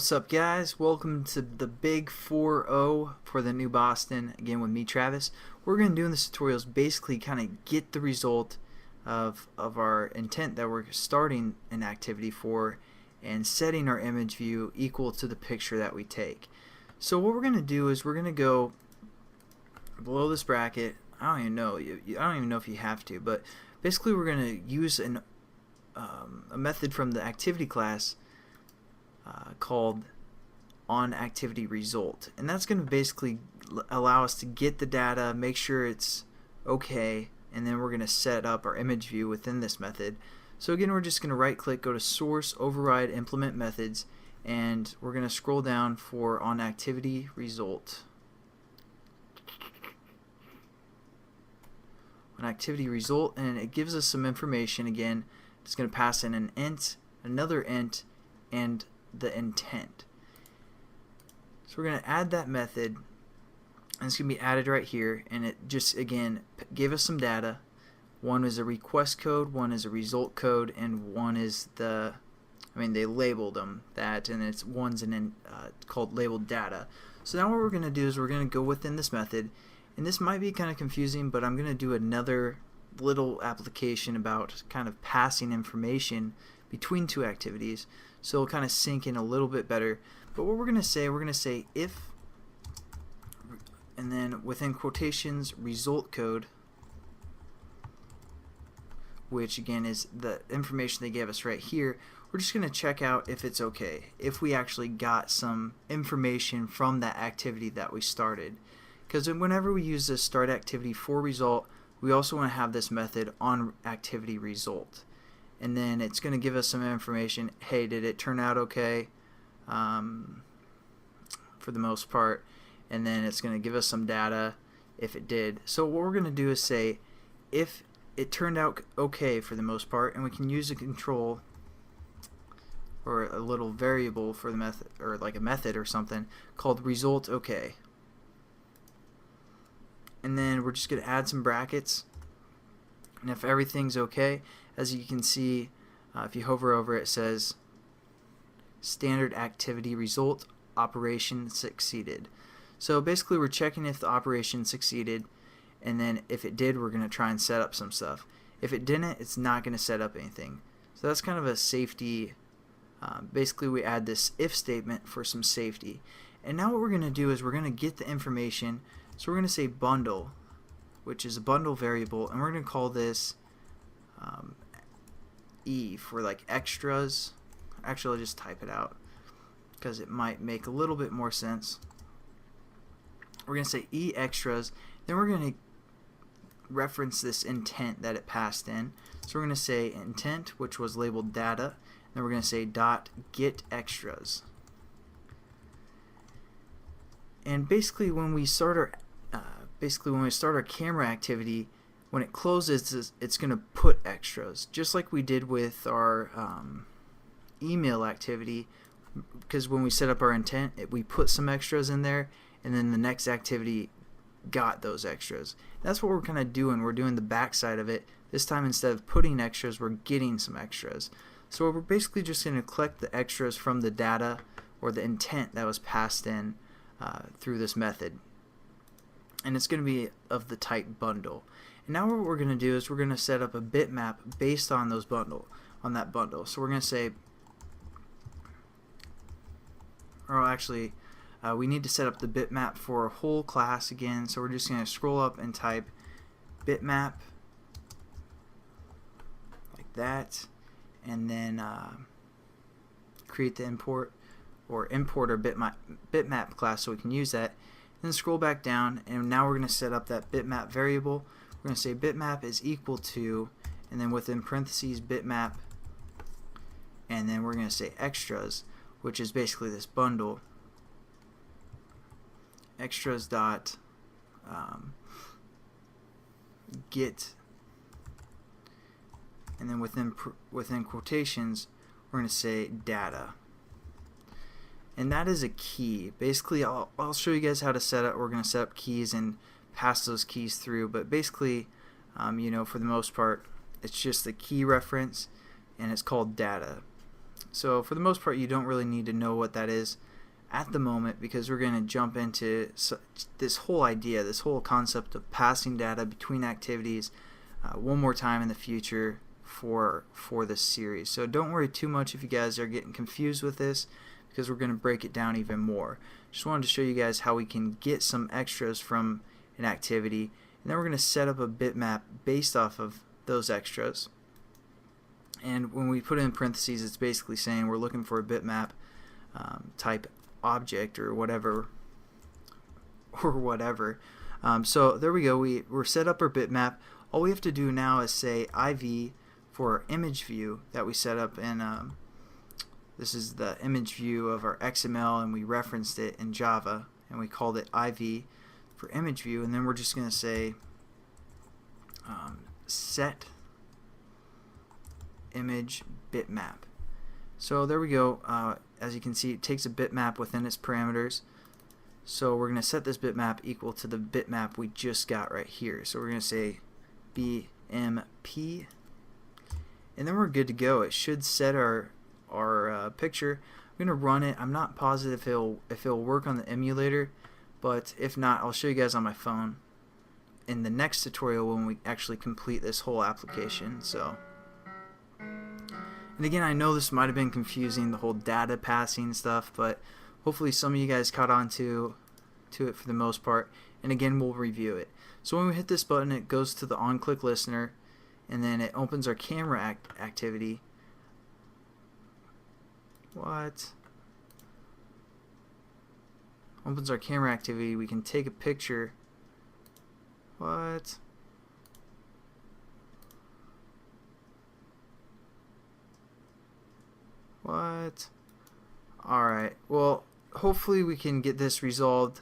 What's up, guys? Welcome to the Big 4-0 for the New Boston, again with me, Travis. What we're going to do in this tutorial is basically kind of get the result of our intent that we're starting an activity for and setting our image view equal to the picture that we take. So what we're going to do is we're going to go below this bracket. I don't even know if you have to, but basically we're going to use a method from the activity class called onActivityResult, and that's going to basically allow us to get the data, make sure it's okay, and then we're going to set up our image view within this method. So again, we're just going to right click, go to source, override, implement methods, and we're going to scroll down for onActivityResult. onActivityResult, and it gives us some information. Again, it's going to pass in an int, another int, and the intent. So we're going to add that method, and it's going to be added right here, and it just again gave us some data. One is a request code, one is a result code, and one is they labeled them that, and one's called labeled data. So now what we're going to do is we're going to go within this method, and this might be kind of confusing, but I'm going to do another little application about kind of passing information between two activities, so it'll kind of sink in a little bit better. But what we're going to say if, and then within quotations, result code, which again is the information they gave us right here. We're just going to check out if it's okay, if we actually got some information from that activity that we started. Because whenever we use this start activity for result, we also want to have this method on activity result. And then it's going to give us some information. Hey, did it turn out okay? For the most part. And then it's going to give us some data if it did. So what we're going to do is say if it turned out okay for the most part, and we can use a control or a little variable for the method, or like a method or something called result okay. And then we're just going to add some brackets, and if everything's okay, as you can see, if you hover over it, it says standard activity result, operation succeeded. So basically we're checking if the operation succeeded, and then if it did, we're going to try and set up some stuff. If it didn't, it's not going to set up anything. So that's kind of a safety. Basically we add this if statement for some safety. And now what we're going to do is we're going to get the information. So we're going to say bundle, which is a bundle variable, and we're going to call this E for like extras. Actually, I'll just type it out because it might make a little bit more sense. We're going to say E extras, then we're going to reference this intent that it passed in. So we're going to say intent, which was labeled data, and then we're going to say dot get extras. And basically when we start our camera activity, when it closes, it's going to put extras, just like we did with our email activity, because when we set up our intent, we put some extras in there, and then the next activity got those extras. That's what we're kind of doing. We're doing the backside of it. This time, instead of putting extras, we're getting some extras. So we're basically just going to collect the extras from the data or the intent that was passed in through this method. And it's going to be of the type bundle. And now what we're going to do is we're going to set up a bitmap based on that bundle. So we're going to say, or actually, we need to set up the bitmap for a whole class again. So we're just going to scroll up and type bitmap like that, and then create the import our bitmap class so we can use that. Then scroll back down, and now we're going to set up that bitmap variable. We're going to say bitmap is equal to, and then within parentheses bitmap, and then we're going to say extras, which is basically this bundle. Extras dot get, and then within quotations we're going to say data. And that is a key. Basically, I'll show you guys how to set up. We're going to set up keys and pass those keys through. But basically, for the most part, it's just the key reference, and it's called data. So for the most part, you don't really need to know what that is at the moment, because we're going to jump into this whole idea, this whole concept of passing data between activities one more time in the future for this series. So don't worry too much if you guys are getting confused with this, because we're going to break it down even more. Just wanted to show you guys how we can get some extras from an activity, and then we're going to set up a bitmap based off of those extras. And when we put it in parentheses, it's basically saying we're looking for a bitmap type object or whatever. So there we go. We're set up our bitmap. All we have to do now is say IV for our image view that we set up in. This is the image view of our XML, and we referenced it in Java, and we called it IV for image view. And then we're just going to say set image bitmap. So there we go. As you can see, it takes a bitmap within its parameters. So we're going to set this bitmap equal to the bitmap we just got right here. So we're going to say BMP, and then we're good to go. It should set our picture. I'm going to run it. I'm not positive if it'll work on the emulator, but if not, I'll show you guys on my phone in the next tutorial when we actually complete this whole application. So, and again, I know this might have been confusing, the whole data passing stuff, but hopefully some of you guys caught on to it for the most part. And again, we'll review it. So when we hit this button, it goes to the on-click listener, and then it opens our camera activity. What? Opens our camera activity. We can take a picture. What? What? Alright, well, hopefully we can get this resolved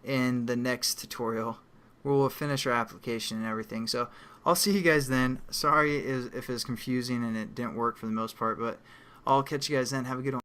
in the next tutorial where we'll finish our application and everything. So I'll see you guys then. Sorry if it's confusing and it didn't work for the most part, but I'll catch you guys then. Have a good one.